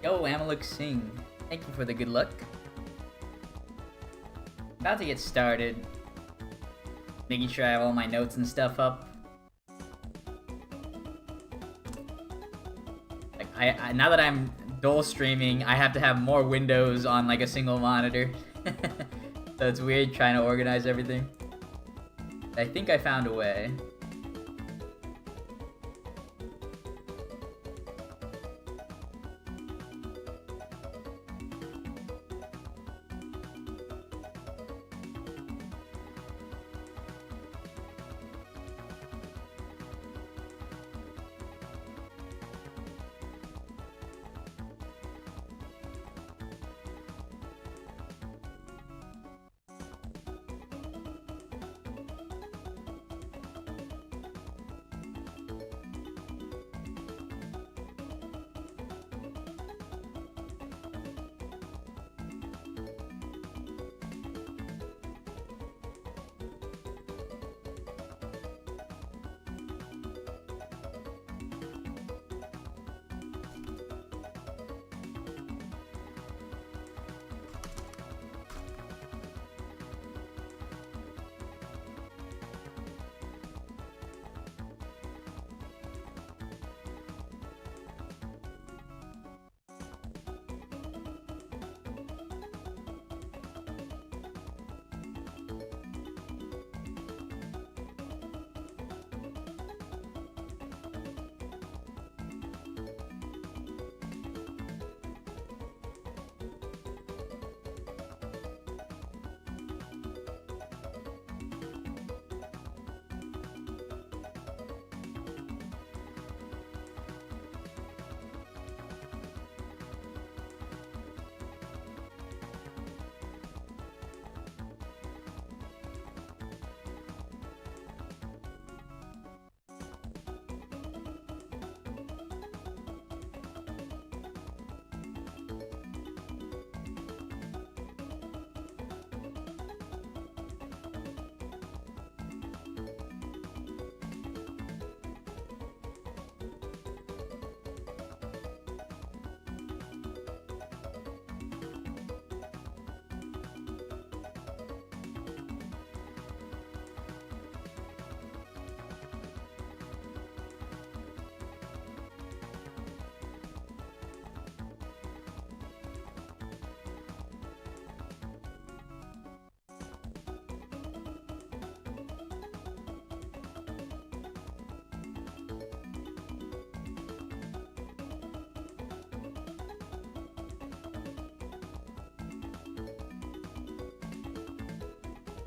Yo, Amaluk Singh. Thank you for the good luck. About to get started. Making sure I have all my notes and stuff up. Like, now that I'm dual streaming, I have to have more windows on like a single monitor. So it's weird trying to organize everything. I think I found a way.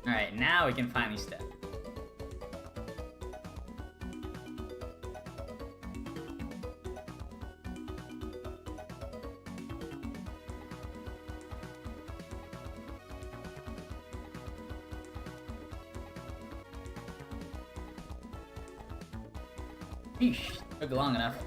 Alright, now we can finally step. Yeesh, took long enough.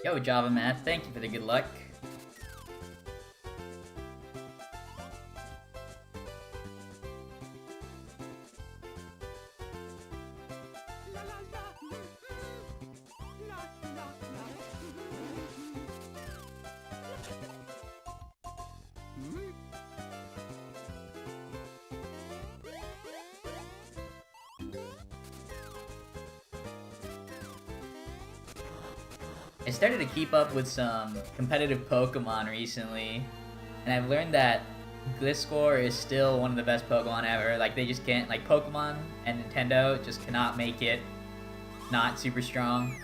Yo, Java Math, thank you for the good luck. I started to keep up with some competitive Pokemon recently, and I've learned that Gliscor is still one of the best Pokemon ever. Like, they just can't, like, Pokemon and Nintendo just cannot make it not super strong.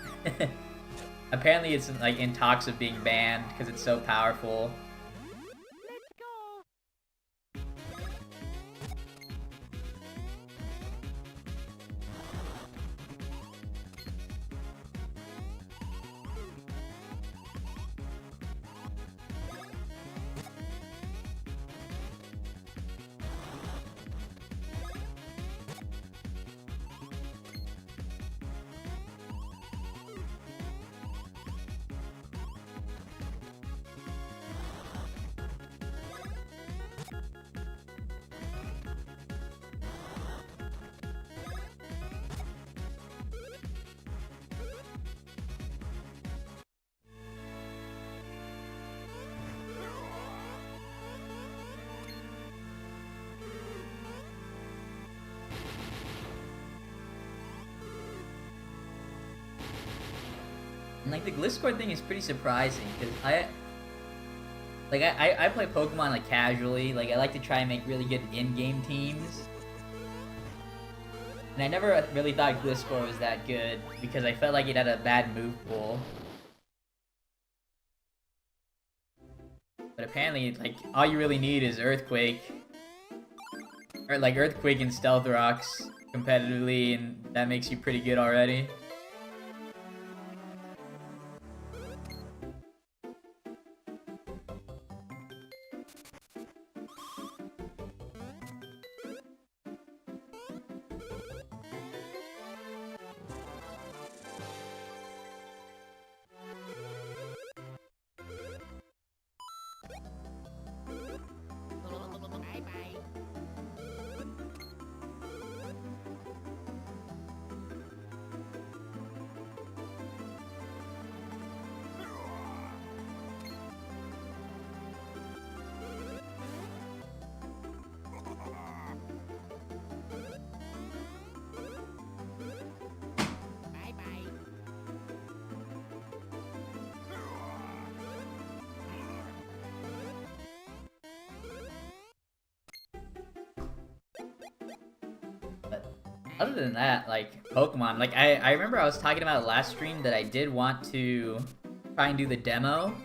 Apparently it's, like, in talks of being banned because it's so powerful. And, like, the Gliscor thing is pretty surprising, because I play Pokemon, like, casually. Like, I like to try and make really good in-game teams. And I never really thought Gliscor was that good, because I felt like it had a bad move pool. But apparently, like, all you really need is Earthquake. Or, like, Earthquake and Stealth Rocks competitively, and that makes you pretty good already. Other than that, like, Pokemon, like, I remember I was talking about last stream that I did want to try and do the demo,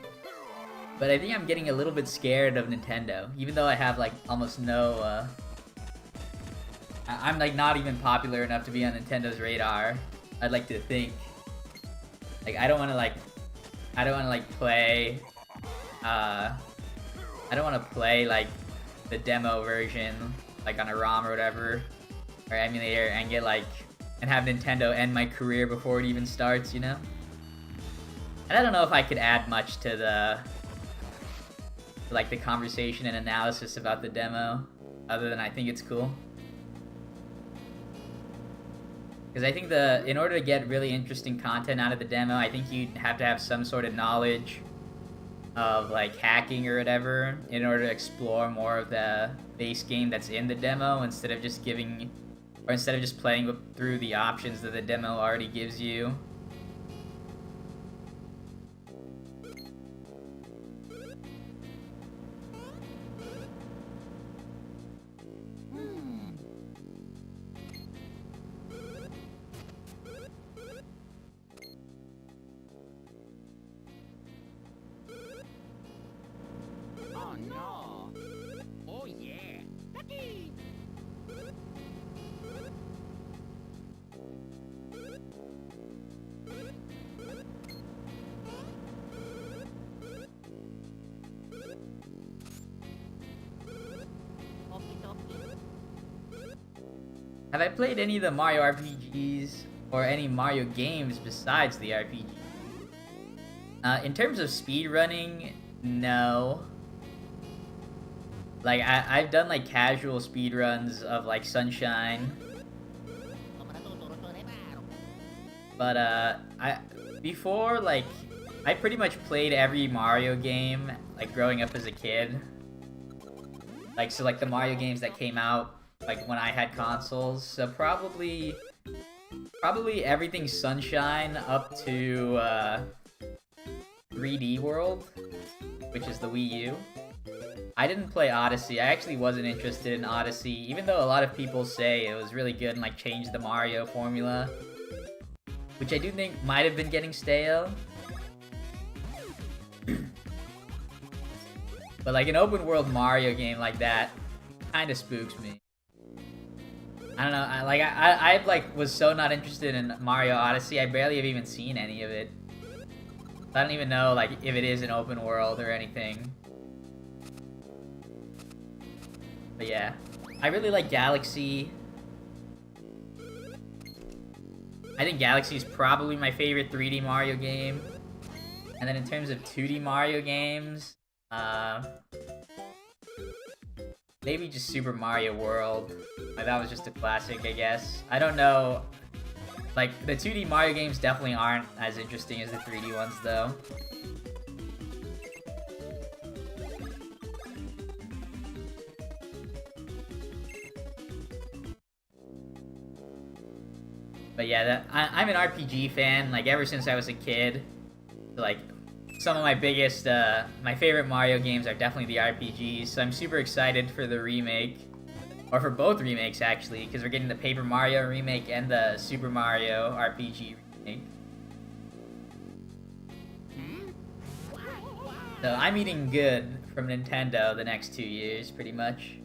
but I think I'm getting a little bit scared of Nintendo, even though I have, like, almost no, I'm, like, not even popular enough to be on Nintendo's radar, I'd like to think. Like, I don't want to, like, play, I don't want to play, like, the demo version, like, on a ROM or whatever, or emulator, and get, like, and have Nintendo end my career before it even starts, you know? And I don't know if I could add much to the, like, the conversation and analysis about the demo, other than I think it's cool. Because I think in order to get really interesting content out of the demo, I think you'd have to have some sort of knowledge of, like, hacking or whatever in order to explore more of the base game that's in the demo, instead of just playing through the options that the demo already gives you. Oh no! Oh yeah! Lucky! Have I played any of the Mario RPGs or any Mario games besides the RPG? In terms of speedrunning, no. Like, I've done, like, casual speedruns of, like, Sunshine. But, before, like, I pretty much played every Mario game, like, growing up as a kid. Like, so, like, the Mario games that came out, like, when I had consoles. So probably everything Sunshine up to 3D World, which is the Wii U. I didn't play Odyssey. I actually wasn't interested in Odyssey, even though a lot of people say it was really good and like changed the Mario formula, which I do think might have been getting stale. But like an open world Mario game like that kind of spooks me. I don't know. I like was so not interested in Mario Odyssey. I barely have even seen any of it. I don't even know like if it is an open world or anything. But yeah, I really like Galaxy. I think Galaxy is probably my favorite 3D Mario game. And then in terms of 2D Mario games, maybe just Super Mario World. Like, that was just a classic, I guess. I don't know. Like, the 2D Mario games definitely aren't as interesting as the 3D ones, though. But yeah, I'm an RPG fan, like, ever since I was a kid. Like, some of my biggest, my favorite Mario games are definitely the RPGs, so I'm super excited for the remake. Or for both remakes, actually, because we're getting the Paper Mario remake and the Super Mario RPG remake. So I'm eating good from Nintendo the next 2 years, pretty much.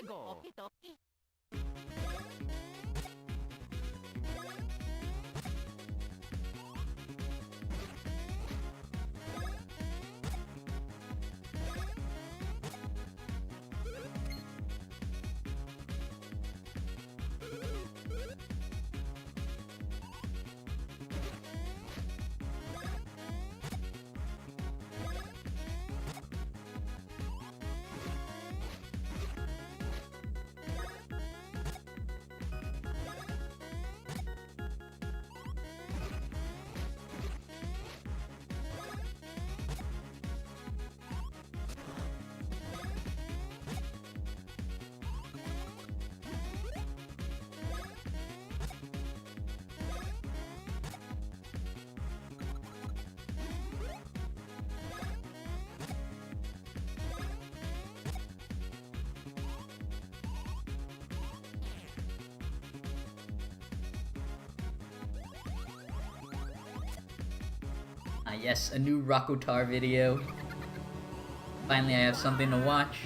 Go. Yes, a new Rakotar video. Finally, I have something to watch.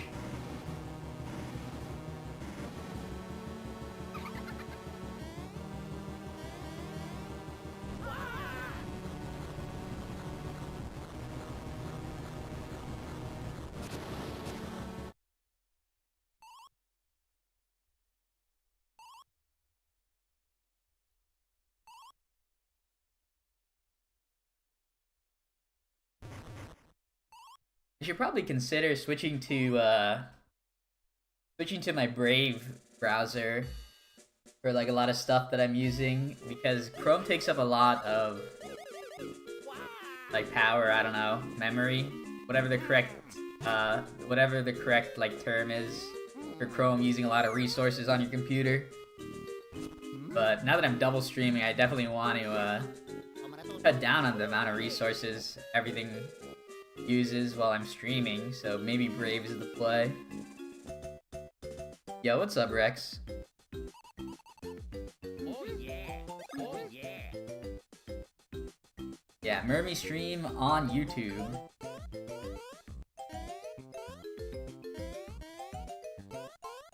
I should probably consider switching to my Brave browser for like a lot of stuff that I'm using, because Chrome takes up a lot of like power, I don't know, memory, whatever the correct like term is for Chrome using a lot of resources on your computer. But now that I'm double streaming, I definitely want to cut down on the amount of resources everything uses while I'm streaming, so maybe Brave is the play. Yo, what's up, Rex? Oh yeah. Oh yeah. Yeah, Mermy stream on YouTube.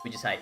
We just hype.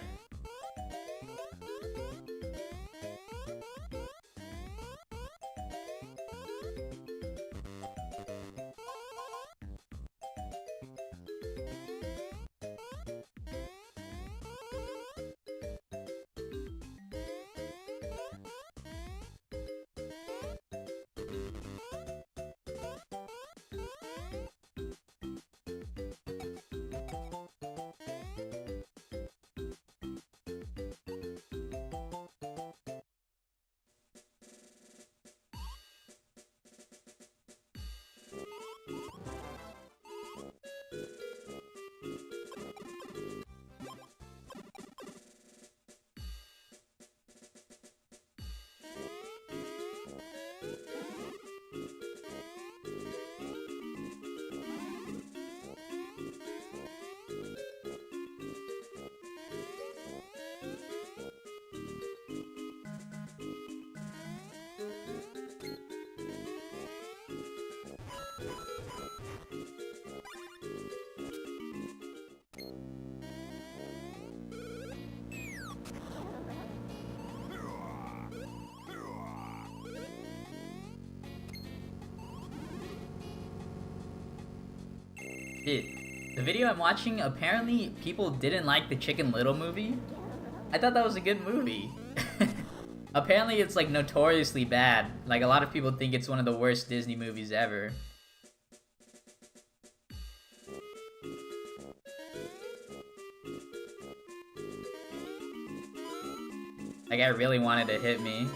Dude, the video I'm watching, apparently people didn't like the Chicken Little movie. I thought that was a good movie. Apparently it's like notoriously bad. Like a lot of people think it's one of the worst Disney movies ever. That guy really wanted to hit me.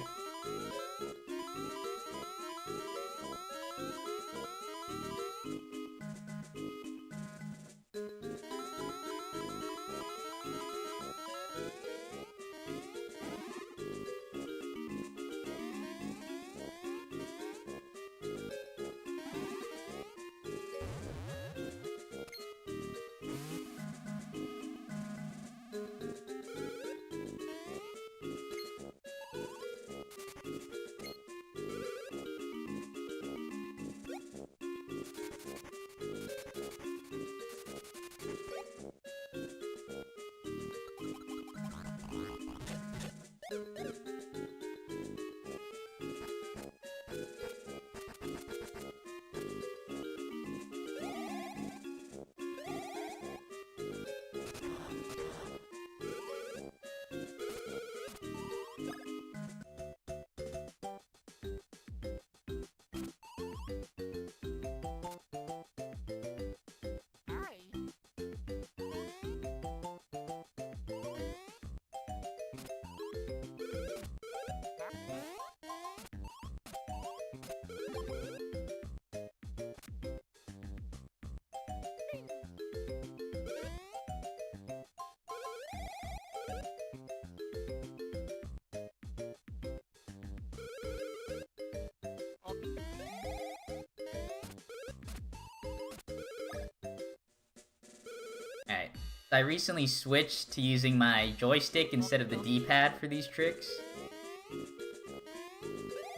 Alright, so I recently switched to using my joystick instead of the D-pad for these tricks.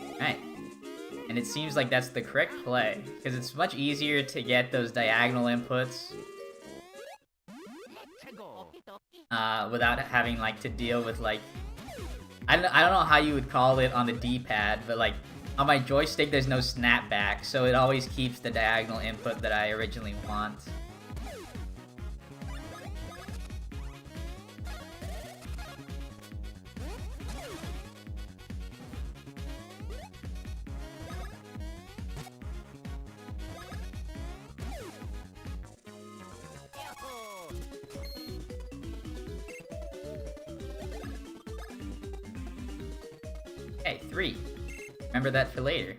Alright, and it seems like that's the correct play, because it's much easier to get those diagonal inputs without having like to deal with like, I don't know how you would call it on the D-pad, but like on my joystick there's no snapback, so it always keeps the diagonal input that I originally want. Okay, 3. Remember that for later.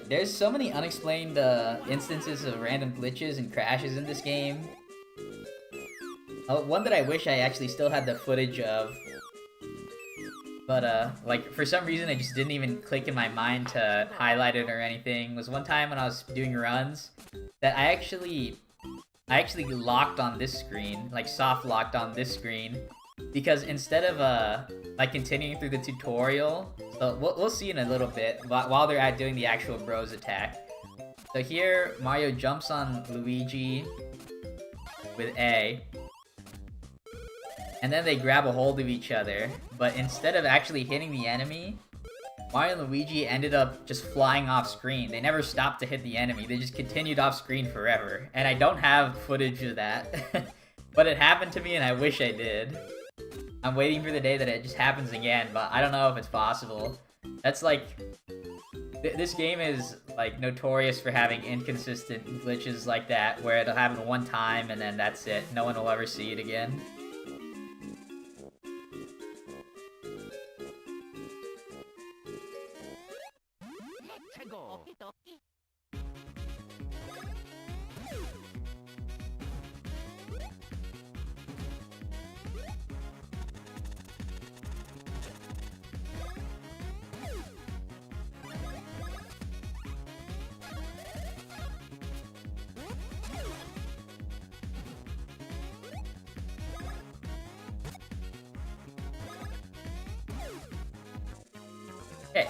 There's so many unexplained instances of random glitches and crashes in this game. One that I wish I actually still had the footage of, but like for some reason it just didn't even click in my mind to highlight it or anything, was one time when I was doing runs that I actually locked on this screen, like soft locked on this screen, because instead of like continuing through the tutorial, so we'll see in a little bit while they're doing the actual bros attack. So here Mario jumps on Luigi with A, and then they grab a hold of each other, but instead of actually hitting the enemy, Mario and Luigi ended up just flying off screen. They never stopped to hit the enemy, they just continued off screen forever, and I don't have footage of that. But it happened to me and I wish I did. I'm waiting for the day that it just happens again, but I don't know if it's possible. That's like... this game is like notorious for having inconsistent glitches like that, where it'll happen one time and then that's it. No one will ever see it again. Okie dokie. Okay.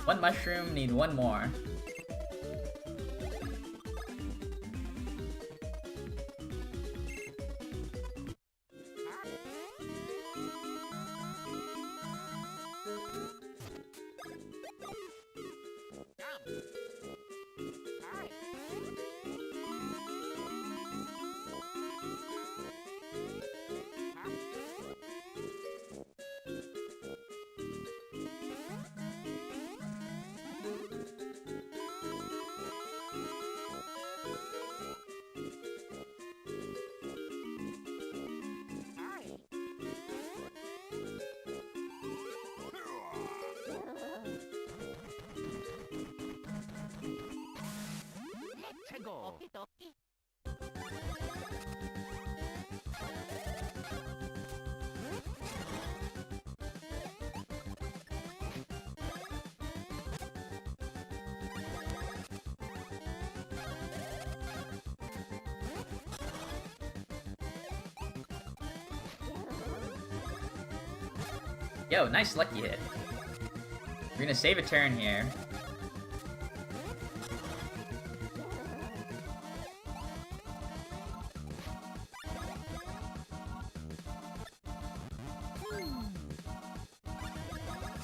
One mushroom, need one more. Let's go. Okie dokie. Yo, nice lucky hit. We're gonna save a turn here.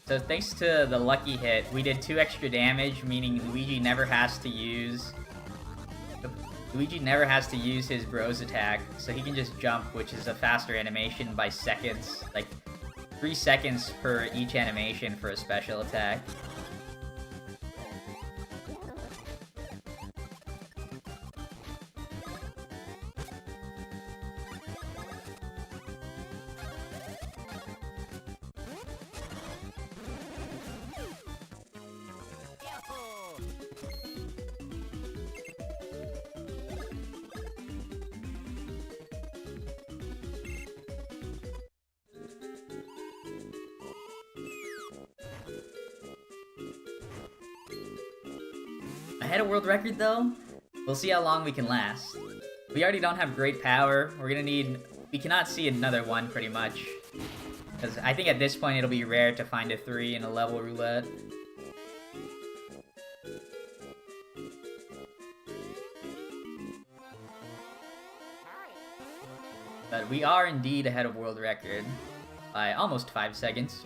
So thanks to the lucky hit, we did 2 extra damage, meaning Luigi never has to use his Bros attack, so he can just jump, which is a faster animation by seconds, like 3 seconds per each animation for a special attack. Yahoo! I had a world record though? We'll see how long we can last. We already don't have great power. We cannot see another one pretty much. Because I think at this point it'll be rare to find a 3 in a level roulette. But we are indeed ahead of world record by almost 5 seconds.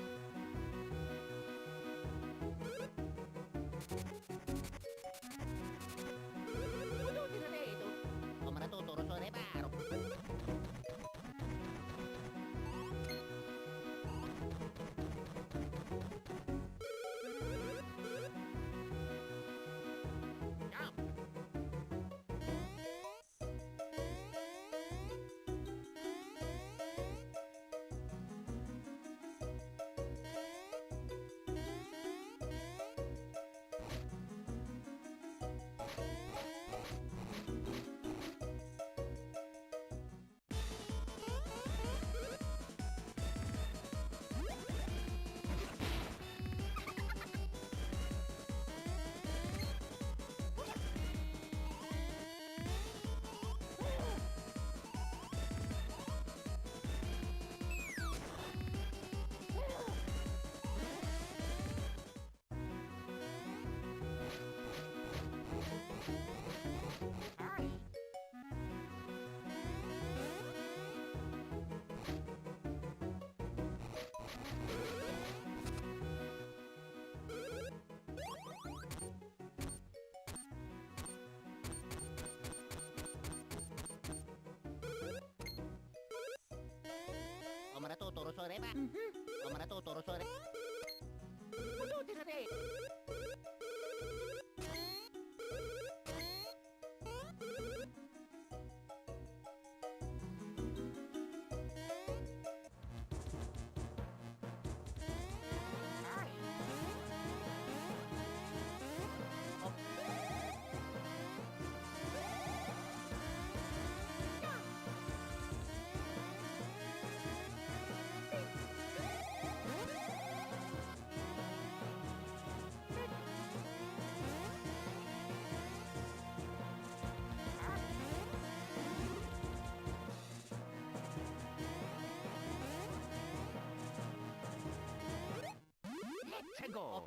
최고.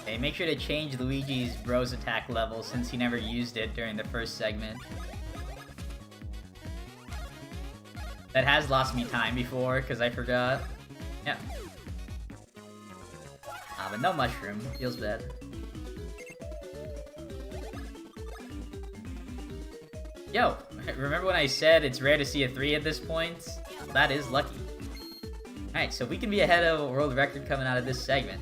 Okay, make sure to change Luigi's Bros attack level since he never used it during the first segment. That has lost me time before, because I forgot. Yeah. Ah, but no mushroom. Feels bad. Yo, remember when I said it's rare to see a 3 at this point? That is lucky. Alright, so we can be ahead of a world record coming out of this segment.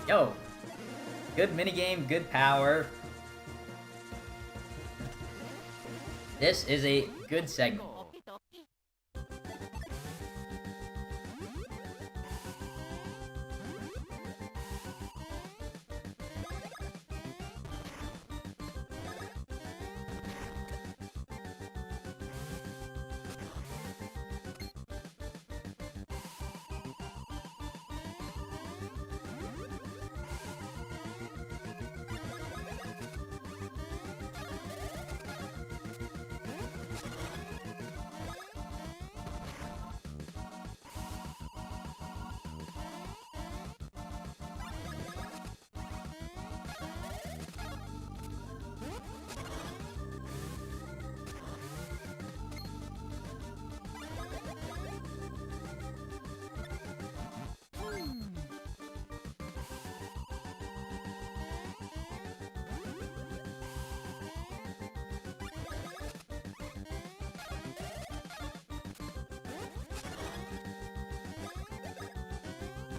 Yo, good minigame, good power. This is a good segment.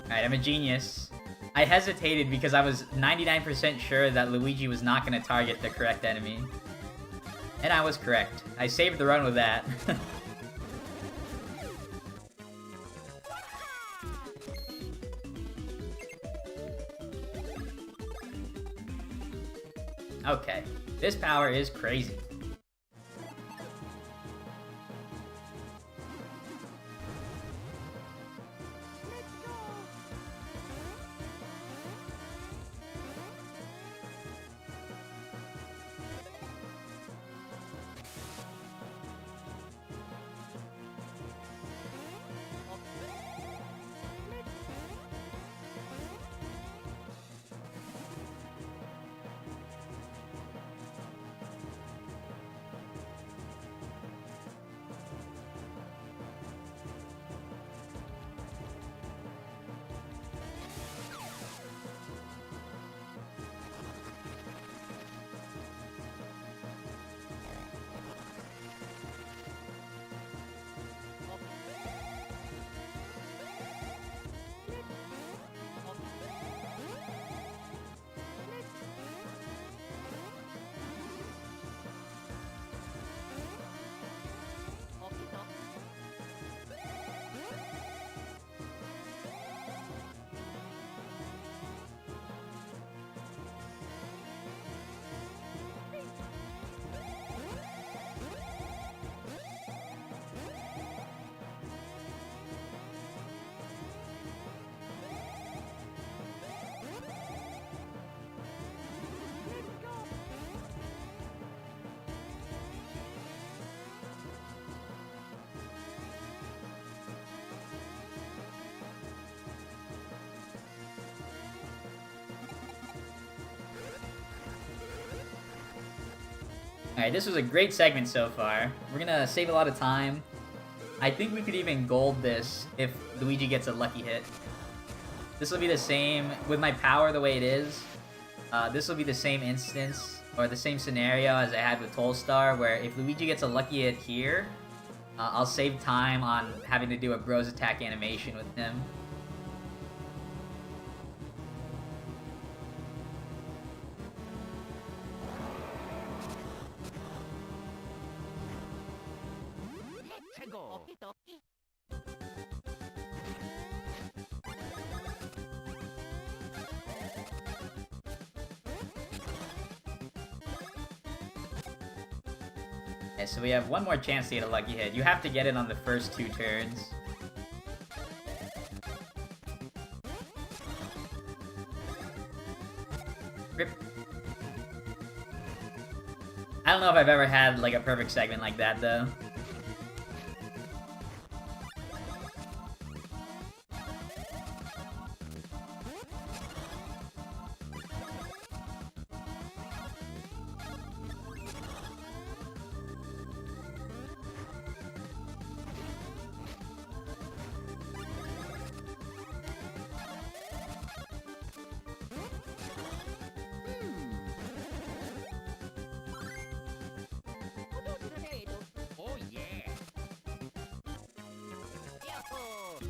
Alright, I'm a genius. I hesitated because I was 99% sure that Luigi was not going to target the correct enemy. And I was correct. I saved the run with that. Okay, this power is crazy. Alright, this was a great segment so far. We're gonna save a lot of time. I think we could even gold this if Luigi gets a lucky hit. This will be the same, with my power the way it is, this will be the same instance, or the same scenario as I had with Tolstar, where if Luigi gets a lucky hit here, I'll save time on having to do a Bros attack animation with him. Let's go. Okie dokie. Okay, so we have one more chance to get a lucky hit. You have to get it on the first 2 turns. Rip. I don't know if I've ever had like a perfect segment like that though. Oh yeah. Yahoo!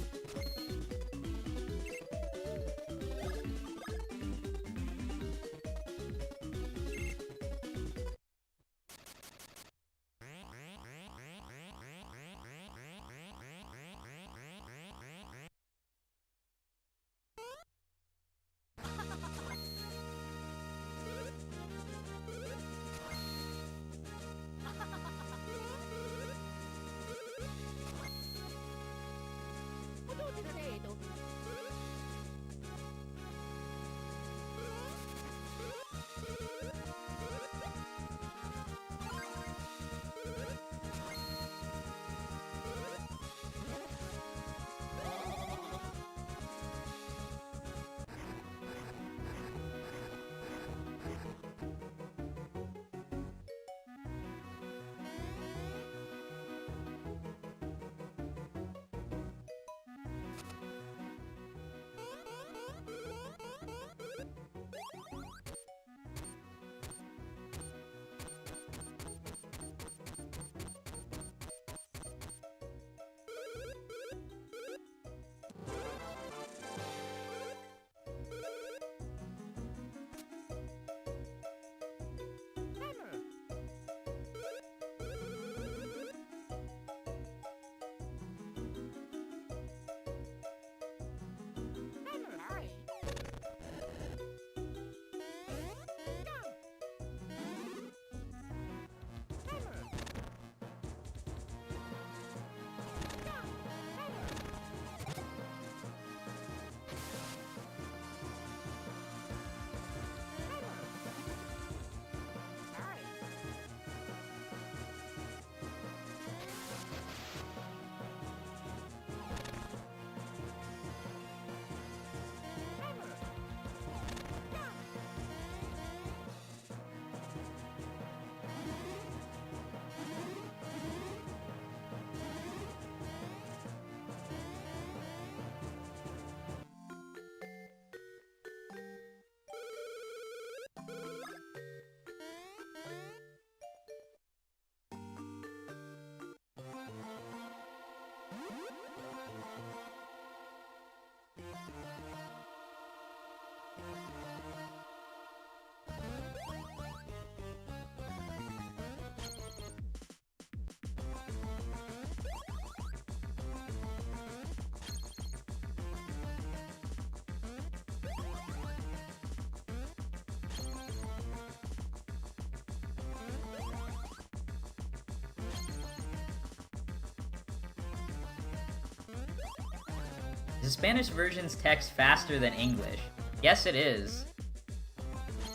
Is the Spanish version's text faster than English? Yes, it is.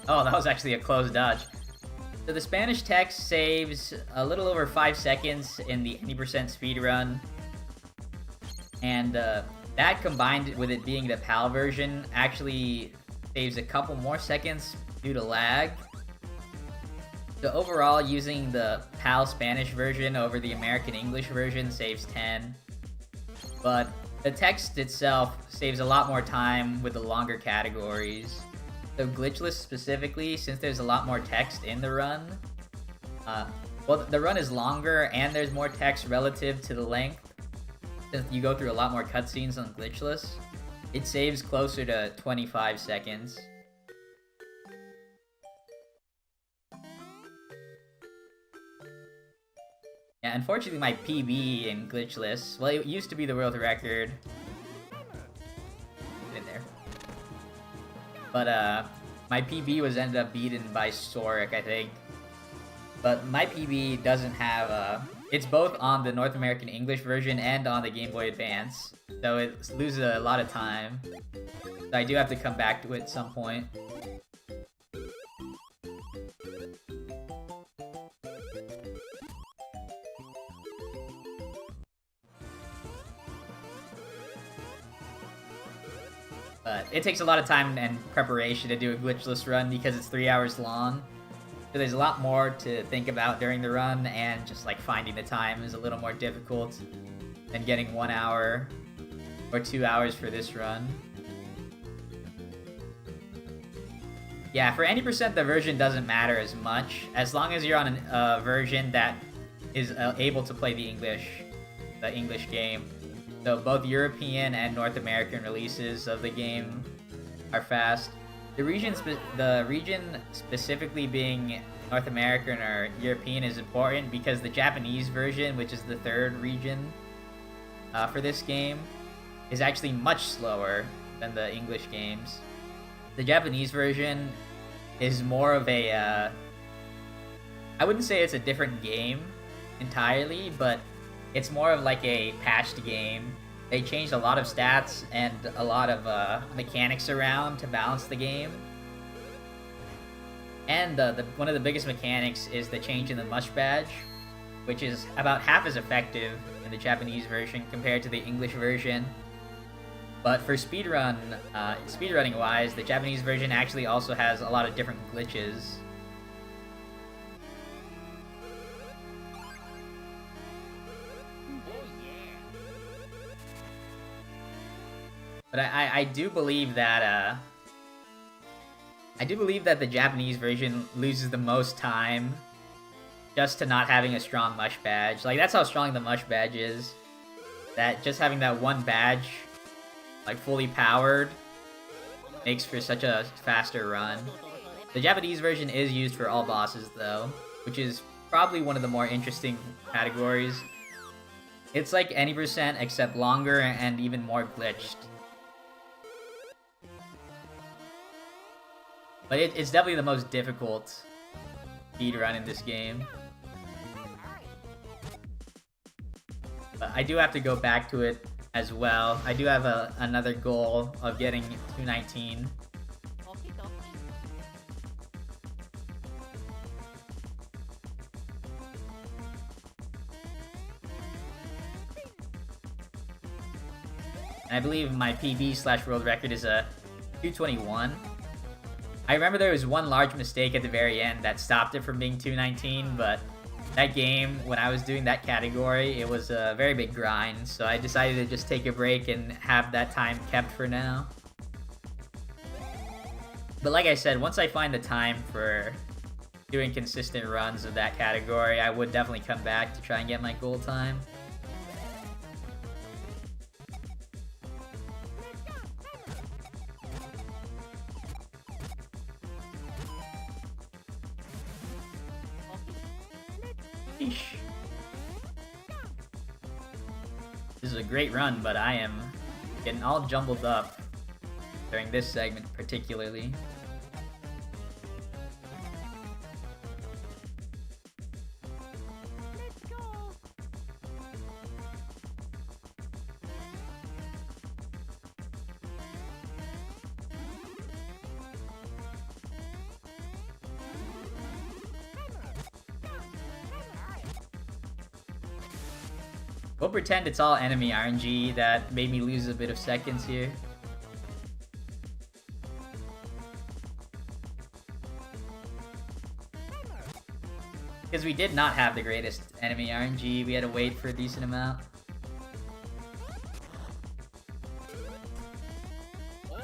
Oh, that was actually a close dodge. So the Spanish text saves a little over 5 seconds in the 80% speedrun. And that combined with it being the PAL version actually saves a couple more seconds due to lag. So overall, using the PAL Spanish version over the American English version saves 10. But the text itself saves a lot more time with the longer categories. So glitchless specifically, since there's a lot more text in the run, well, the run is longer and there's more text relative to the length, since you go through a lot more cutscenes on glitchless, it saves closer to 25 seconds. Yeah, unfortunately my PB in glitchless, well, it used to be the world record. In there. But my PB was ended up beaten by Soric, I think. But my PB doesn't have it's both on the North American English version and on the Game Boy Advance, so it loses a lot of time. So I do have to come back to it at some point. But it takes a lot of time and preparation to do a glitchless run because it's 3 hours long. So there's a lot more to think about during the run, and just like finding the time is a little more difficult than getting 1 hour or 2 hours for this run. Yeah, for any percent, the version doesn't matter as much, as long as you're on a version that is able to play the English game. So both European and North American releases of the game are fast. The region specifically being North American or European is important because the Japanese version, which is the third region for this game, is actually much slower than the English games. The Japanese version is more of a... I wouldn't say it's a different game entirely, but it's more of like a patched game. They changed a lot of stats and a lot of mechanics around to balance the game. And one of the biggest mechanics is the change in the mush badge, which is about half as effective in the Japanese version compared to the English version. But for speedrunning wise, the Japanese version actually also has a lot of different glitches. But I do believe that the Japanese version loses the most time just to not having a strong mush badge. Like, that's how strong the mush badge is. That just having that one badge, like, fully powered makes for such a faster run. The Japanese version is used for all bosses though, which is probably one of the more interesting categories. It's like any percent except longer and even more glitched. But it's definitely the most difficult speedrun in this game. But I do have to go back to it as well. I do have another goal of getting 219. And I believe my PB/world record is a 221. I remember there was one large mistake at the very end that stopped it from being 219, but that game, when I was doing that category, it was a very big grind, so I decided to just take a break and have that time kept for now. But like I said, once I find the time for doing consistent runs of that category, I would definitely come back to try and get my goal time. This is a great run, but I am getting all jumbled up during this segment particularly. We'll pretend it's all enemy RNG that made me lose a bit of seconds here. Because we did not have the greatest enemy RNG. We had to wait for a decent amount. Oh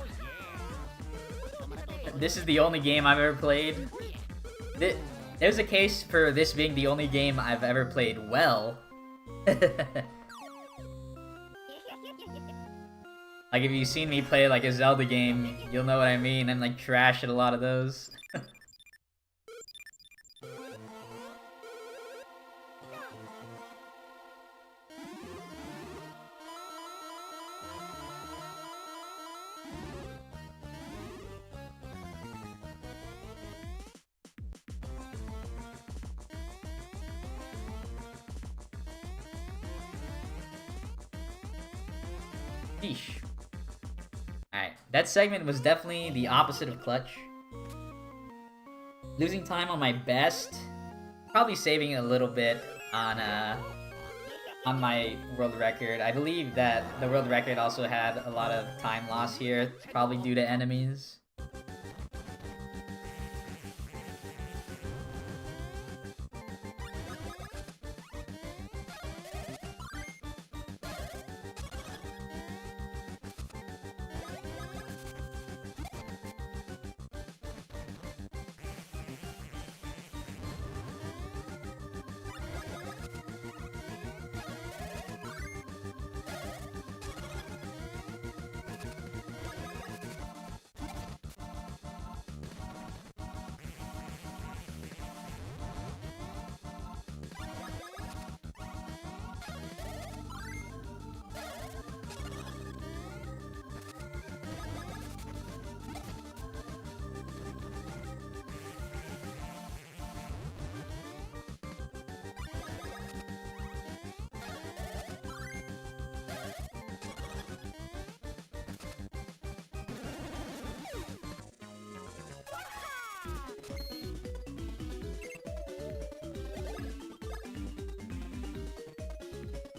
yeah. This is the only game I've ever played. There's a case for this being the only game I've ever played well. Like, if you've seen me play, like, a Zelda game, you'll know what I mean. I'm, like, trash at a lot of those. Sheesh. Alright, that segment was definitely the opposite of clutch. Losing time on my best, probably saving a little bit on my world record. I believe that the world record also had a lot of time loss here, probably due to enemies.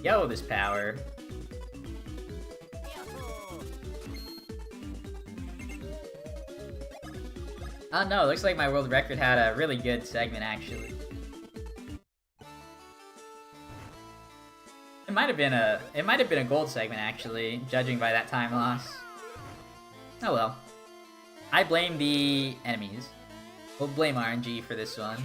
Yo, this power. Oh no, looks like my world record had a really good segment actually. It might have been a gold segment actually, judging by that time loss. Oh well. I blame the enemies. We'll blame RNG for this one.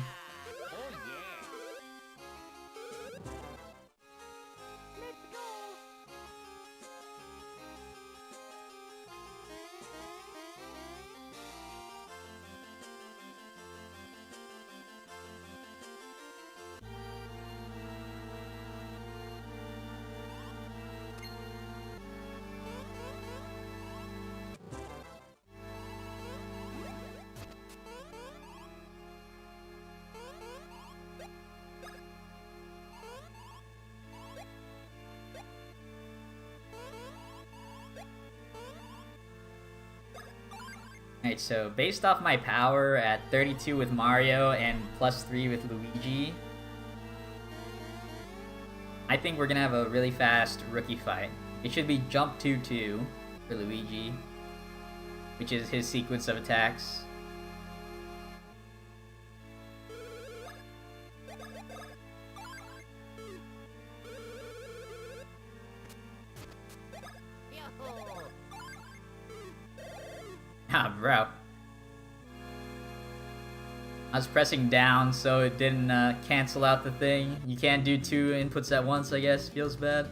Alright, so based off my power at 32 with Mario and +3 with Luigi, I think we're gonna have a really fast rookie fight. It should be jump 2-2 for Luigi, which is his sequence of attacks. Ah, bro. I was pressing down so it didn't cancel out the thing. You can't do 2 inputs at once, I guess. Feels bad.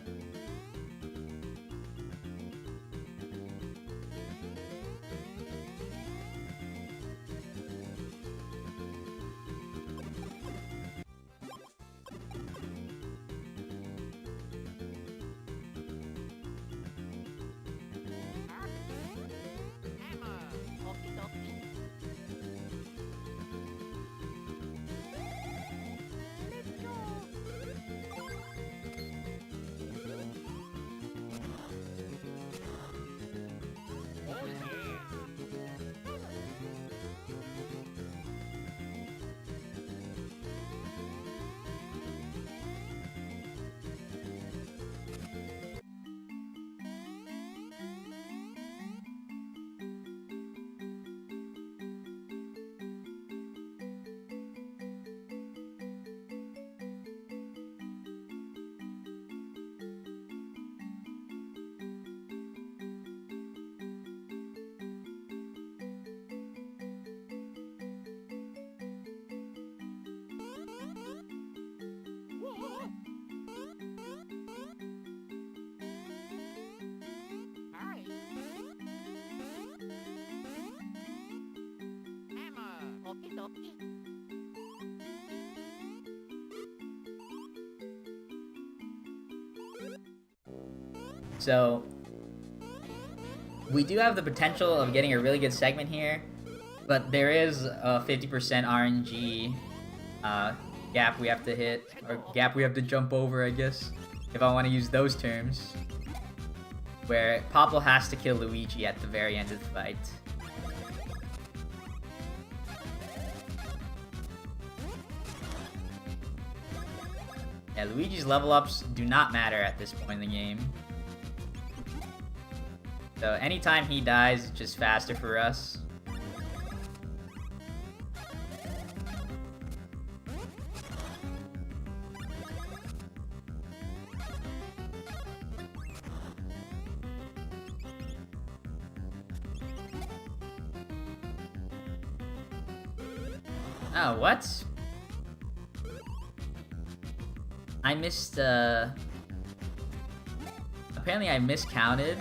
So we do have the potential of getting a really good segment here, but there is a 50% RNG gap we have to hit, or gap we have to jump over, I guess, if I want to use those terms, where Popple has to kill Luigi at the very end of the fight. Yeah, Luigi's level ups do not matter at this point in the game. So anytime he dies, it's just faster for us. Oh, what? I missed, apparently I miscounted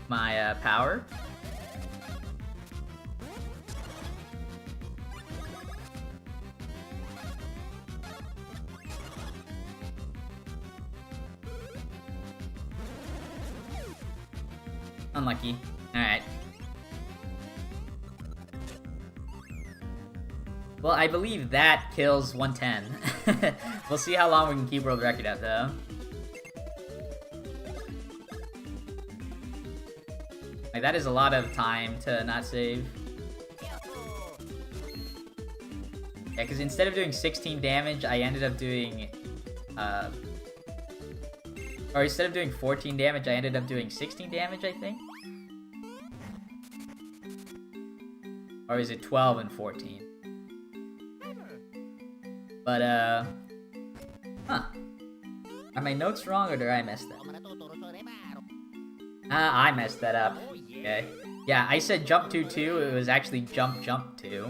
my, power. Unlucky. Alright. Well, I believe that kills 110. We'll see how long we can keep world record at, though. Like, that is a lot of time to not save. Yeah, because instead of doing 16 damage, I ended up doing, or instead of doing 14 damage, I ended up doing 16 damage, I think? Or is it 12 and 14? But, huh. Are my notes wrong, or did I mess that up? I messed that up. Okay. Yeah, I said jump 2-2, it was actually jump 2.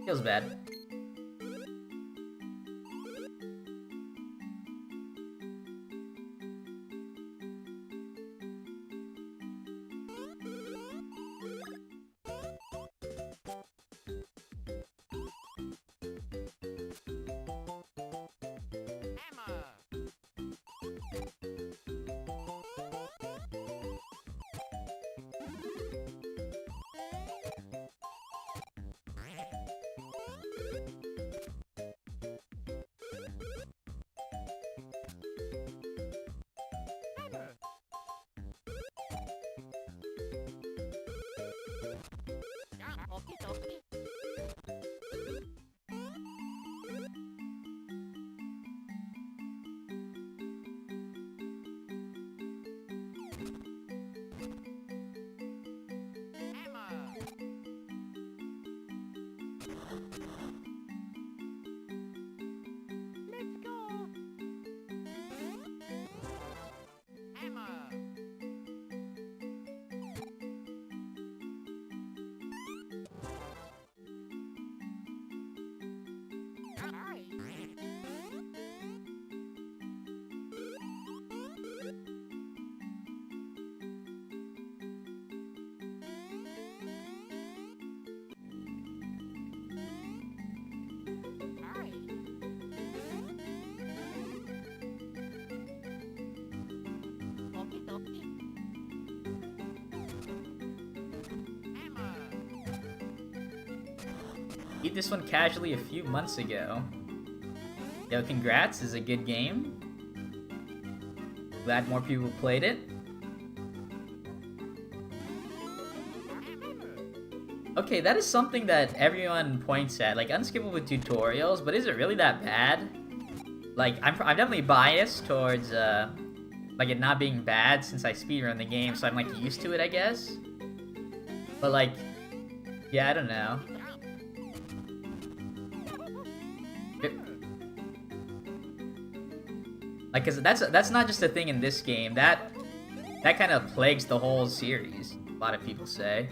Feels bad. Beat this one casually a few months ago. Yo, congrats, this is a good game. Glad more people played it. Okay, that is something that everyone points at, like unskippable tutorials, but is it really that bad? Like, I'm definitely biased towards, like it not being bad since I speedrun the game, so I'm like used to it, I guess. But like, yeah, I don't know. Like, cause that's not just a thing in this game. That kind of plagues the whole series. A lot of people say.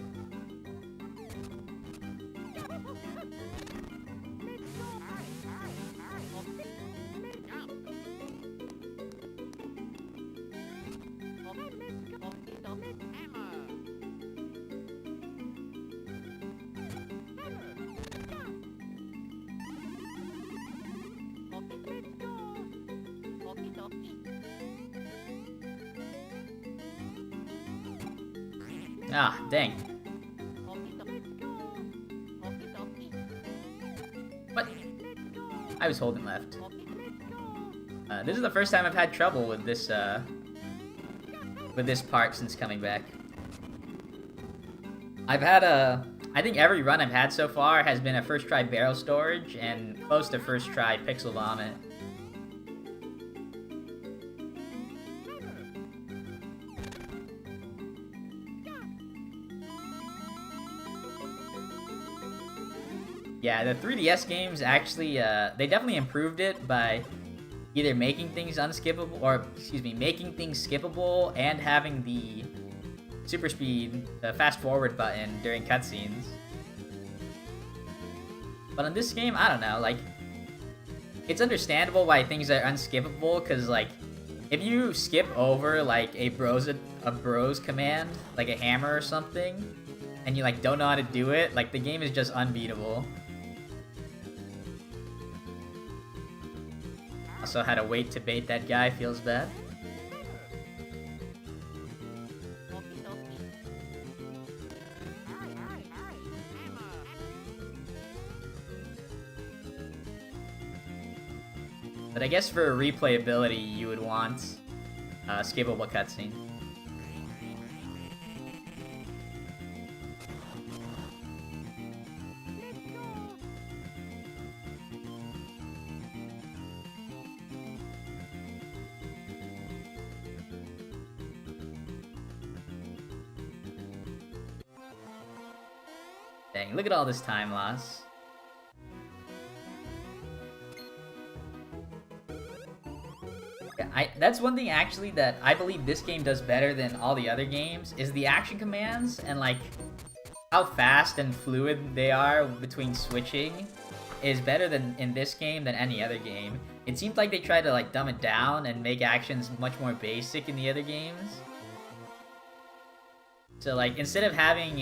Ah, dang. What? I was holding left. This is the first time I've had trouble with this part since coming back. I've had I think every run I've had so far has been a first try barrel storage and close to first try pixel vomit. Yeah, the 3DS games actually, they definitely improved it by either making things unskippable, or, excuse me, making things skippable and having the super speed, the fast forward button during cutscenes. But on this game, I don't know, like, it's understandable why things are unskippable, because, like, if you skip over, like, a bros command, like a hammer or something, and you, like, don't know how to do it, like, the game is just unbeatable. Also had to wait to bait that guy, feels bad. But I guess for replayability, you would want a skippable cutscene. Dang, look at all this time loss. That's one thing actually that I believe this game does better than all the other games, is the action commands and like how fast and fluid they are between switching is better than in this game than any other game. It seems like they tried to like dumb it down and make actions much more basic in the other games. So like instead of having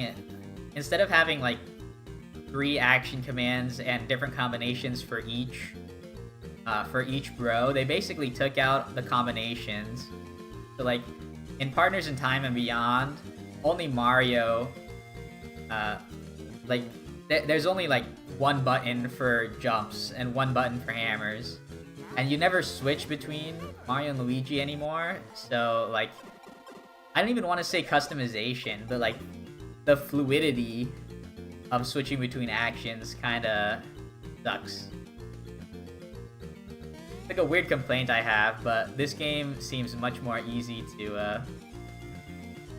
like 3 action commands and different combinations for each bro, they basically took out the combinations. So like in Partners in Time and Beyond, only Mario, like there's only like 1 button for jumps and 1 button for hammers, and you never switch between Mario and Luigi anymore. So like I don't even want to say customization, but like the fluidity of switching between actions kinda sucks. Like a weird complaint I have, but this game seems much more easy to,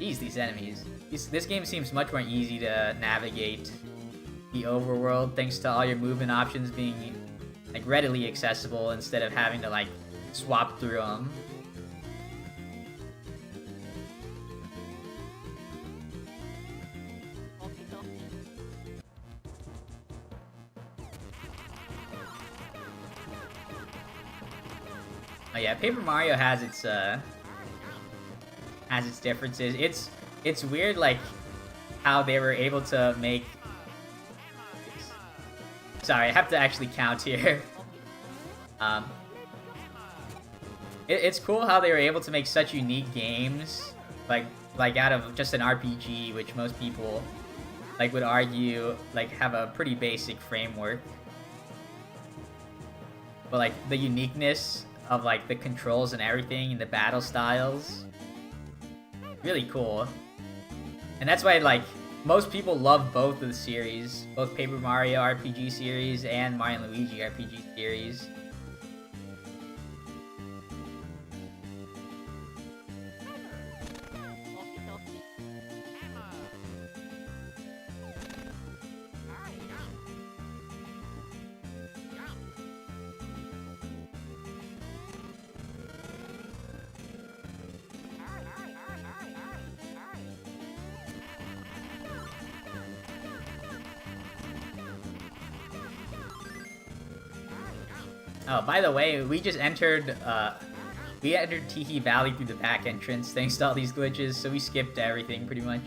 Jeez, these enemies. This game seems much more easy to navigate the overworld thanks to all your movement options being, like, readily accessible instead of having to, like, swap through them. Oh yeah, Paper Mario has its differences. It's weird, like how they were able to make. Sorry, I have to actually count here. It's cool how they were able to make such unique games, like out of just an RPG, which most people like would argue like have a pretty basic framework. But like the uniqueness of like the controls and everything and the battle styles, really cool. And that's why like most people love both of the series, both Paper Mario RPG series and Mario & Luigi RPG series. Oh, by the way, we just entered, Tiki Valley through the back entrance thanks to all these glitches, so we skipped everything pretty much.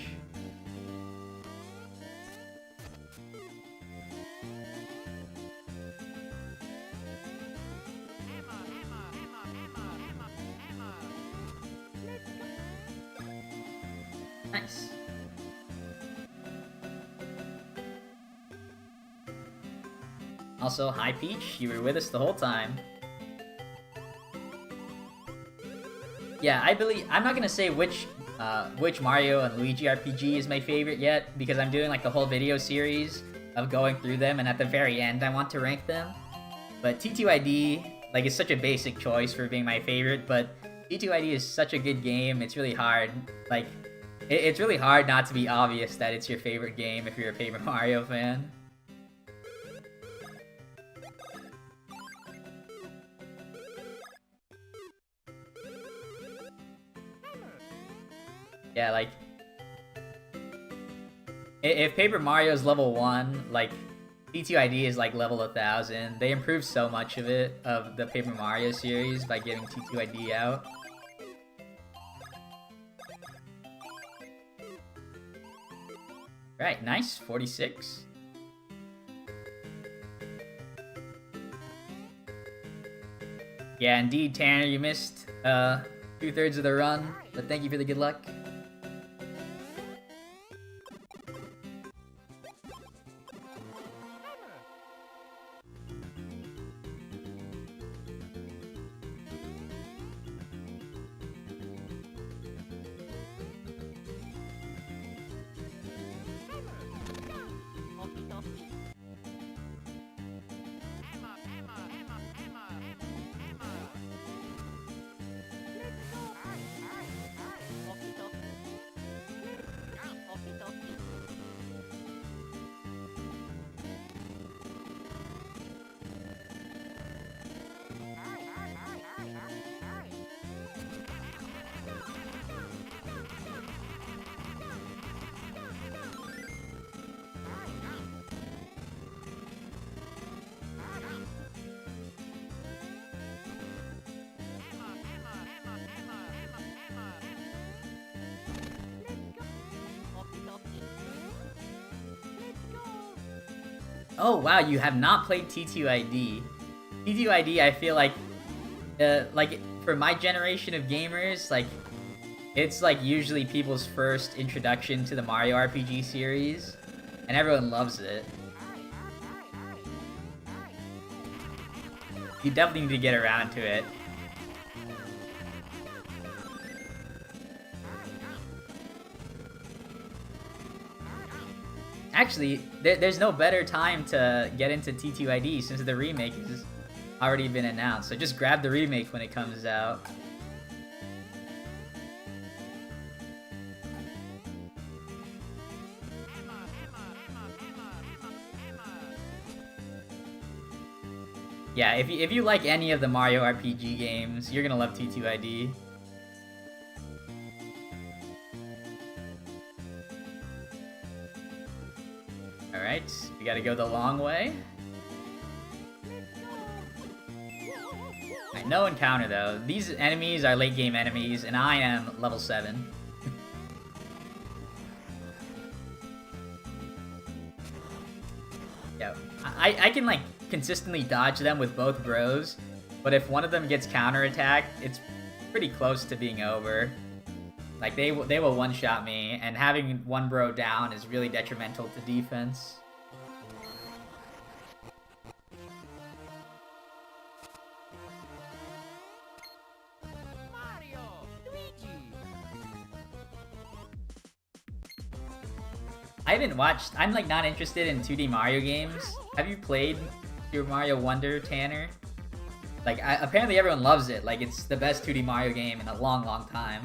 Nice. Also, hi Peach, you were with us the whole time. Yeah, I'm not gonna say which Mario and Luigi RPG is my favorite yet, because I'm doing like the whole video series of going through them, and at the very end I want to rank them. But T2ID, like, is such a basic choice for being my favorite, but T2ID is such a good game, it's really hard. Like, it's really hard not to be obvious that it's your favorite game if you're a Paper Mario fan. Yeah, like, if Paper Mario's level 1, like, T2ID is like level 1000. They improved so much of the Paper Mario series by getting T2ID out. Right, nice, 46. Yeah, indeed, Tanner, you missed 2/3 of the run, but thank you for the good luck. Oh wow, you have not played T2ID. T2ID, I feel like for my generation of gamers, like, it's like usually people's first introduction to the Mario RPG series, and everyone loves it. You definitely need to get around to it. Actually, there's no better time to get into T2ID since the remake has already been announced. So just grab the remake when it comes out. Yeah, if you like any of the Mario RPG games, you're gonna love T2ID. Alright, we gotta go the long way. Alright, no encounter though. These enemies are late game enemies, and I am level 7. Yeah, I can like consistently dodge them with both bros, but if one of them gets counterattacked, it's pretty close to being over. Like, they will one-shot me, and having one bro down is really detrimental to defense. Mario, Luigi. I haven't watched... I'm, like, not interested in 2D Mario games. Have you played Super Mario Wonder, Tanner? Like, apparently everyone loves it. Like, it's the best 2D Mario game in a long, long time.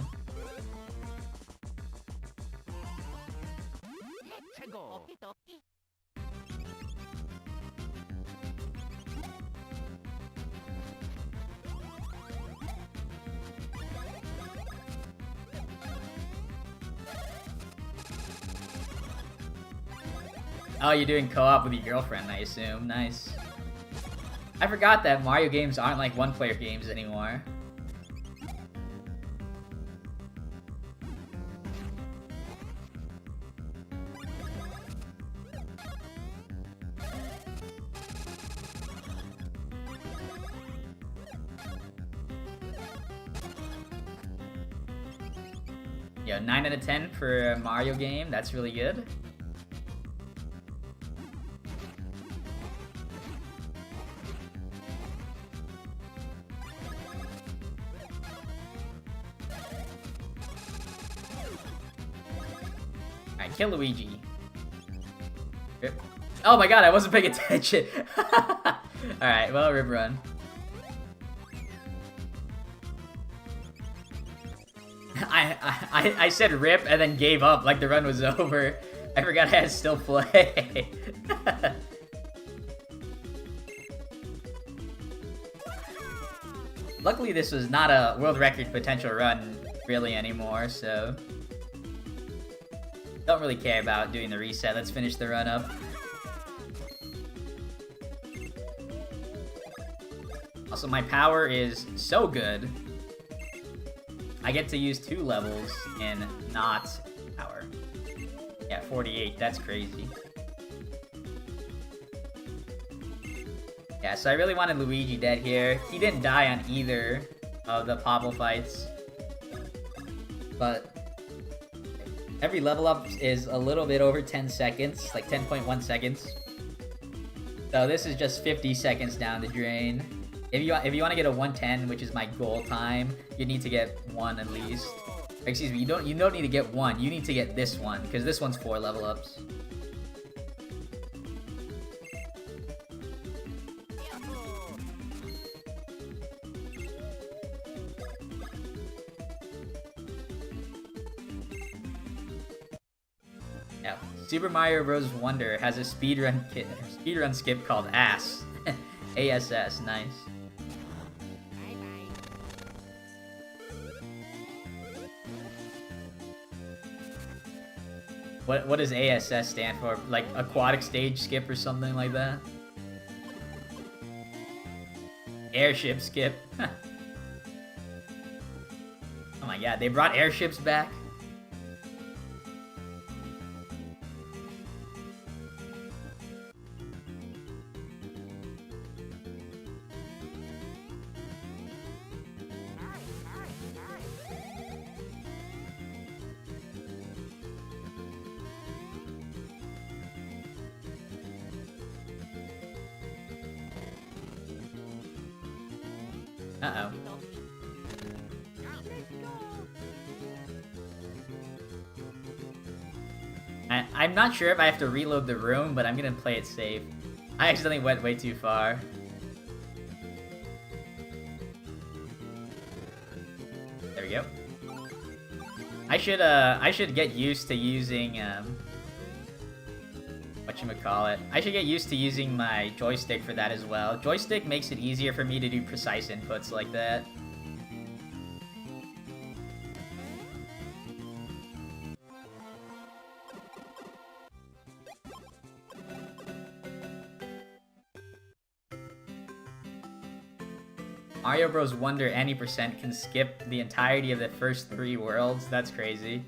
Oh, you're doing co-op with your girlfriend, I assume. Nice. I forgot that Mario games aren't like one-player games anymore. Yo, 9 out of 10 for a Mario game. That's really good. Alright, kill Luigi. Rip. Oh my god, I wasn't paying attention. Alright, well, rip run. I said rip and then gave up like the run was over. I forgot I had to still play. Luckily, this was not a world record potential run really anymore, so don't really care about doing the reset. Let's finish the run up. Also, my power is so good. I get to use 2 levels in not power. Yeah, 48. That's crazy. Yeah, so I really wanted Luigi dead here. He didn't die on either of the Popple fights. But every level up is a little bit over 10 seconds, like 10.1 seconds. So this is just 50 seconds down the drain. If you want to get a 110, which is my goal time, you need to get 1 at least. Excuse me, you don't need to get 1. You need to get this one because this one's 4 level ups. Yeah, Super Mario Bros. Wonder has a speedrun skip called ASS. ASS, nice. What does ASS stand for? Like aquatic stage skip or something like that? Airship skip. Oh my god, they brought airships back? Uh-oh. I'm not sure if I have to reload the room, but I'm gonna play it safe. I accidentally went way too far. There we go. I should get used to using, whatchamacallit. I should get used to using my joystick for that as well. Joystick makes it easier for me to do precise inputs like that. Mario Bros. Wonder any percent can skip the entirety of the first 3 worlds. That's crazy.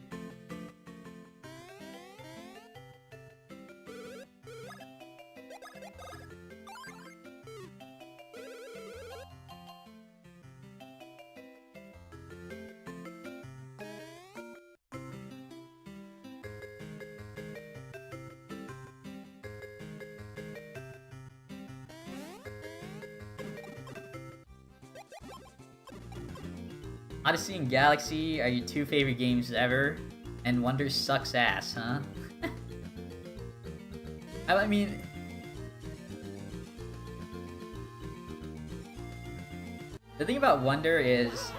Odyssey and Galaxy are your 2 favorite games ever, and Wonder sucks ass, huh? I mean... The thing about Wonder is,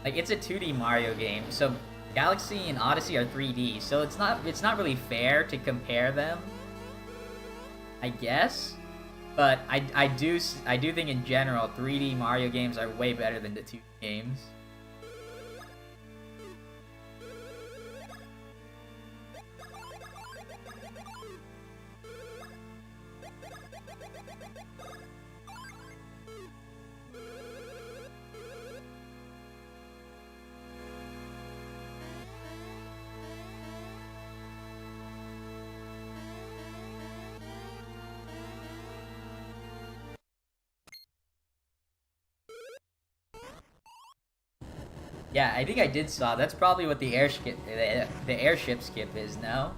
like, it's a 2D Mario game, so Galaxy and Odyssey are 3D, so it's not really fair to compare them, I guess. But I do think in general 3D Mario games are way better than the 2D games. Yeah, I think I did saw. That's probably what the airship skip is, no?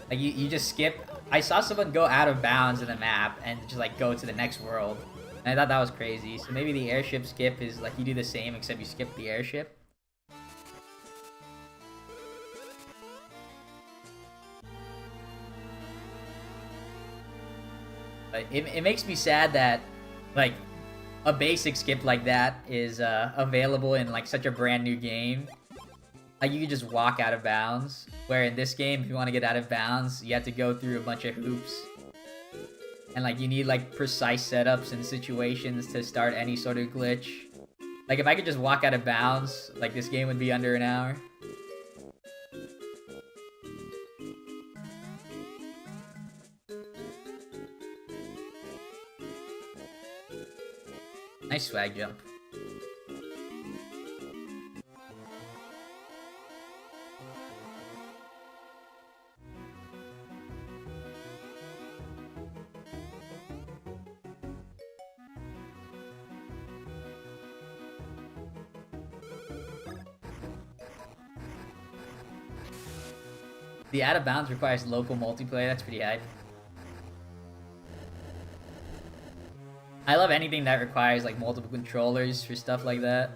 Like you just skip. I saw someone go out of bounds in the map and just like go to the next world. And I thought that was crazy. So maybe the airship skip is like you do the same except you skip the airship. But it makes me sad that, like, a basic skip like that is available in, like, such a brand new game. Like, you can just walk out of bounds. Where in this game, if you want to get out of bounds, you have to go through a bunch of hoops. And, like, you need, like, precise setups and situations to start any sort of glitch. Like, if I could just walk out of bounds, like, this game would be under an hour. Nice swag jump. The out of bounds requires local multiplayer. That's pretty hype. I love anything that requires like multiple controllers for stuff like that.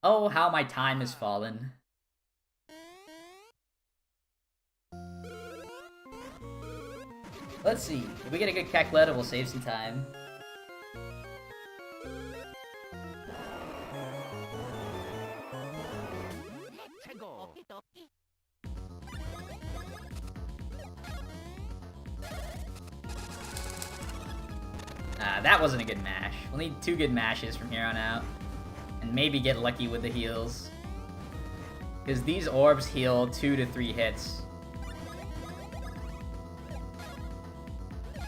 Oh, how my time has fallen. Let's see. If we get a good Keckletta, we'll save some time. That wasn't a good mash. We'll need 2 good mashes from here on out. And maybe get lucky with the heals. Because these orbs heal 2 to 3 hits.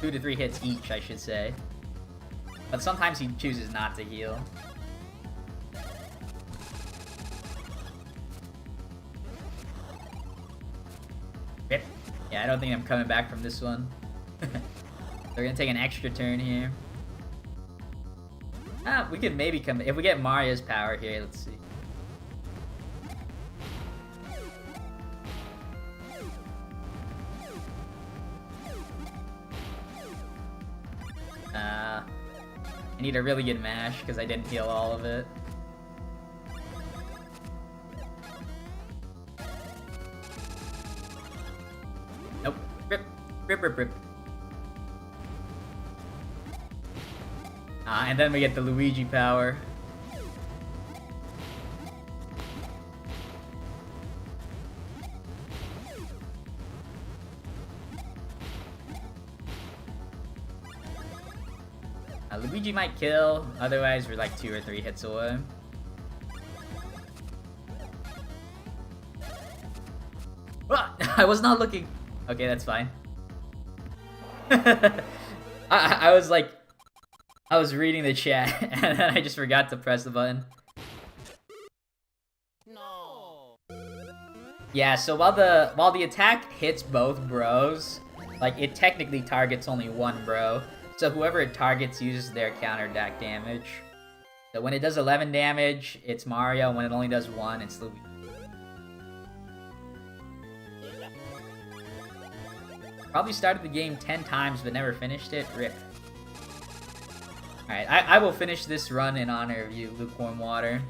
2 to 3 hits each, I should say. But sometimes he chooses not to heal. Rip. Yeah, I don't think I'm coming back from this one. We're gonna take an extra turn here. We could maybe come... If we get Mario's power here, let's see. I need a really good mash, because I didn't heal all of it. Nope. Rip. Rip, rip, rip. And then we get the Luigi power. Luigi might kill, otherwise we're like 2 or 3 hits away. Ah, I was not looking. Okay, that's fine. I was like... I was reading the chat, and then I just forgot to press the button. No. Yeah, so while the attack hits both bros, like, it technically targets only one bro. So whoever it targets uses their counter attack damage. So when it does 11 damage, it's Mario. When it only does 1, it's Luigi. Probably started the game 10 times, but never finished it. Rip. Alright, I will finish this run in honor of you, Lukewarm Water.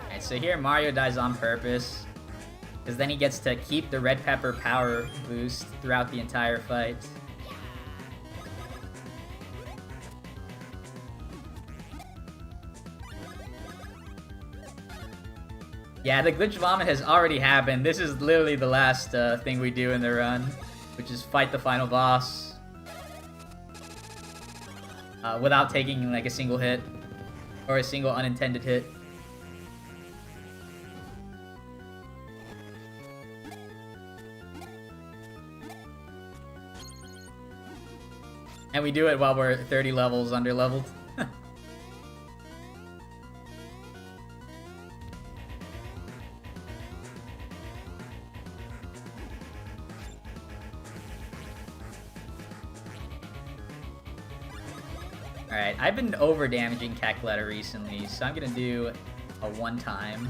Alright, so here Mario dies on purpose. Because then he gets to keep the red pepper power boost throughout the entire fight. Yeah, the glitch vomit has already happened. This is literally the last thing we do in the run, which is fight the final boss. Without taking like a single hit. Or a single unintended hit. And we do it while we're 30 levels under leveled. Alright, I've been over damaging Cackletta recently, so I'm gonna do a one time.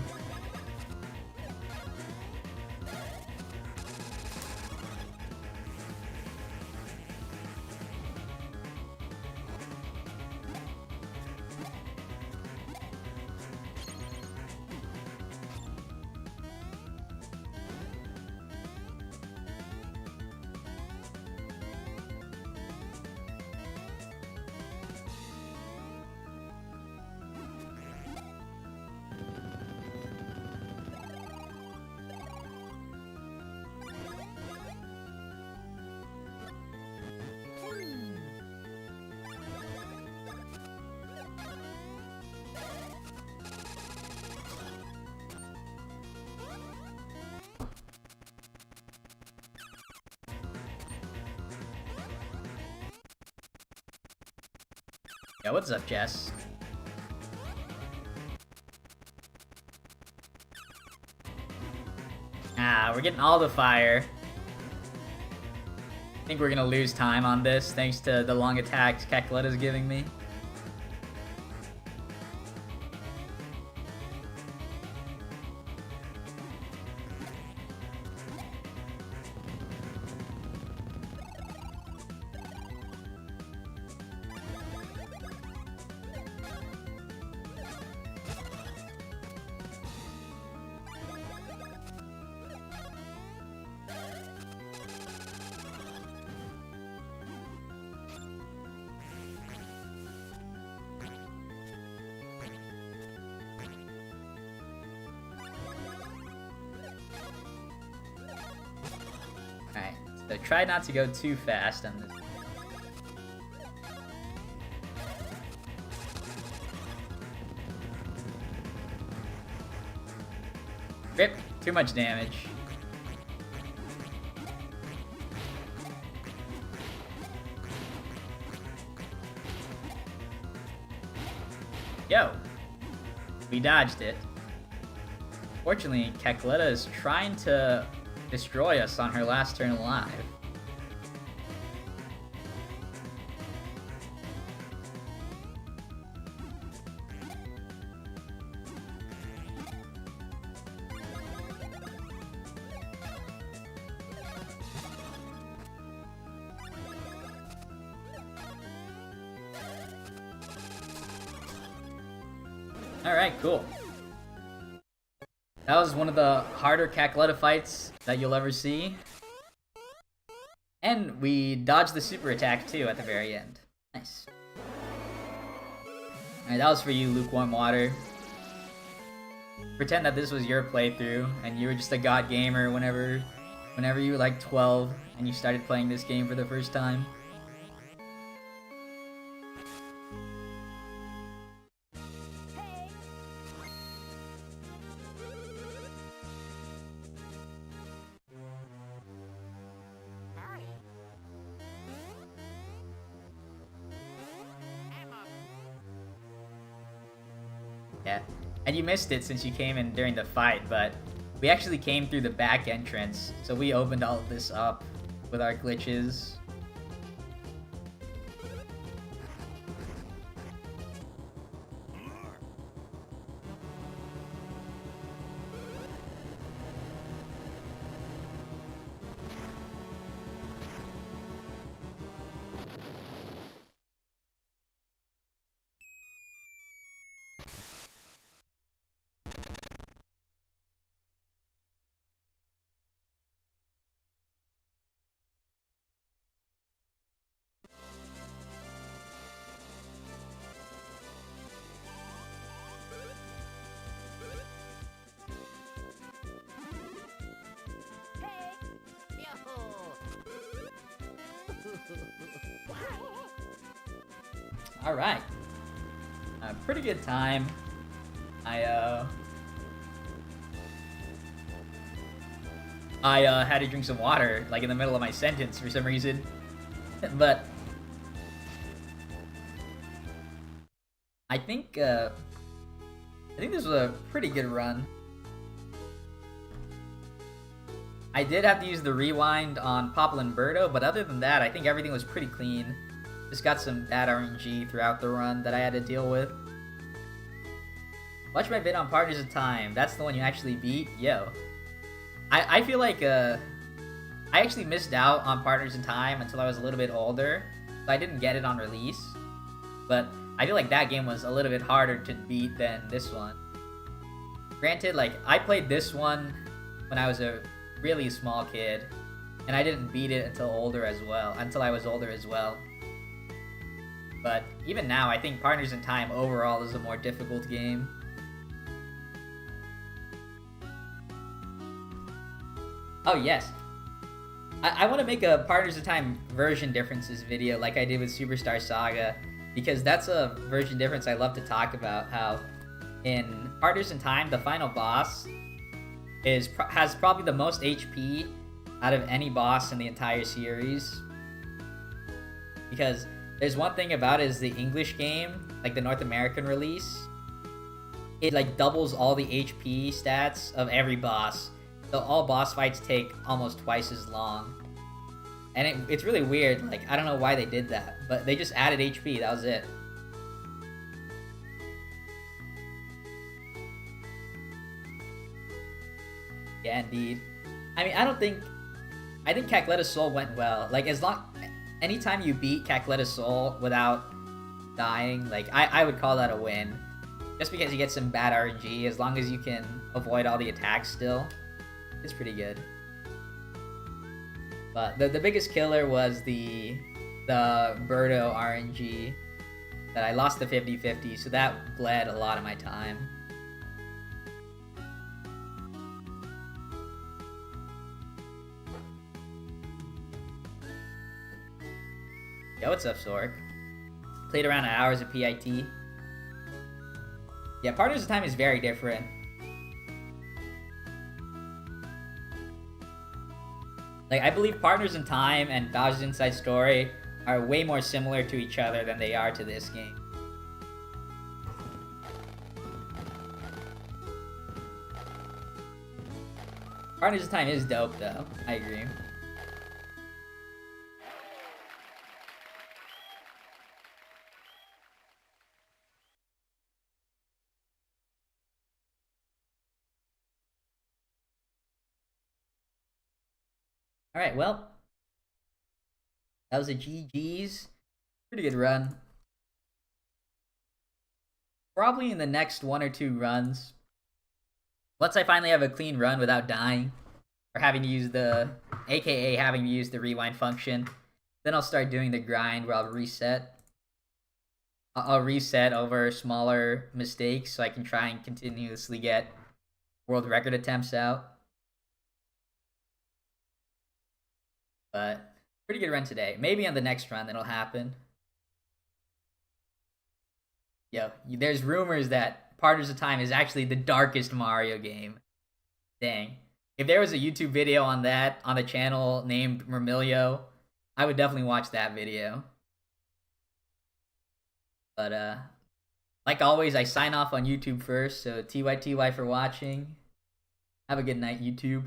Yeah, what's up, Jess? Ah, we're getting all the fire. I think we're gonna lose time on this, thanks to the long attacks Cackletta's giving me. Alright, so try not to go too fast on this. Rip, too much damage. Yo! We dodged it. Fortunately, Cackletta is trying to destroy us on her last turn alive. Alright, cool. That was one of the harder Cackletta fights that you'll ever see. And we dodged the super attack too at the very end. Nice. Alright, that was for you, Lukewarm Water. Pretend that this was your playthrough and you were just a god gamer whenever you were like 12 and you started playing this game for the first time. Yeah, and you missed it since you came in during the fight, but we actually came through the back entrance, so we opened all of this up with our glitches. Alright. Pretty good time. I had to drink some water, like in the middle of my sentence for some reason. But I think this was a pretty good run. I did have to use the rewind on Popple and Birdo, but other than that, I think everything was pretty clean. Just got some bad RNG throughout the run that I had to deal with. Watch my vid on Partners in Time. That's the one you actually beat? Yo. I feel like I actually missed out on Partners in Time until I was a little bit older, so I didn't get it on release. But I feel like that game was a little bit harder to beat than this one. Granted, like, I played this one when I was a really small kid, and I didn't beat it until I was older as well. But even now, I think Partners in Time overall is a more difficult game. Oh yes, I want to make a Partners in Time version differences video like I did with Superstar Saga, because that's a version difference I love to talk about. How in Partners in Time, the final boss has probably the most HP out of any boss in the entire series. Because there's one thing about it is the English game, like the North American release, it like doubles all the HP stats of every boss. So all boss fights take almost twice as long. And it's really weird, like, I don't know why they did that, but they just added HP, that was it. Yeah, indeed. I mean, I think Cacleta's Soul went well. Like, anytime you beat Cacleta's Soul without dying, like, I would call that a win. Just because you get some bad RNG, as long as you can avoid all the attacks still, it's pretty good. But the biggest killer was the Birdo RNG that I lost the 50-50, so that bled a lot of my time. Yo, what's up, Sork? Played around hours of PIT. Yeah, Partners in Time is very different. Like, I believe Partners in Time and Bowser's Inside Story are way more similar to each other than they are to this game. Partners in Time is dope, though. I agree. Alright, well, that was a GG's. Pretty good run. Probably in the next 1 or 2 runs, once I finally have a clean run without dying, or having to use aka having to use the rewind function, then I'll start doing the grind where I'll reset. I'll reset over smaller mistakes so I can try and continuously get world record attempts out. But pretty good run today. Maybe on the next run that'll happen. Yo, there's rumors that Partners in Time is actually the darkest Mario game. Dang. If there was a YouTube video on that on a channel named Mermilio, I would definitely watch that video. But like always, I sign off on YouTube first, so TYTY for watching. Have a good night, YouTube.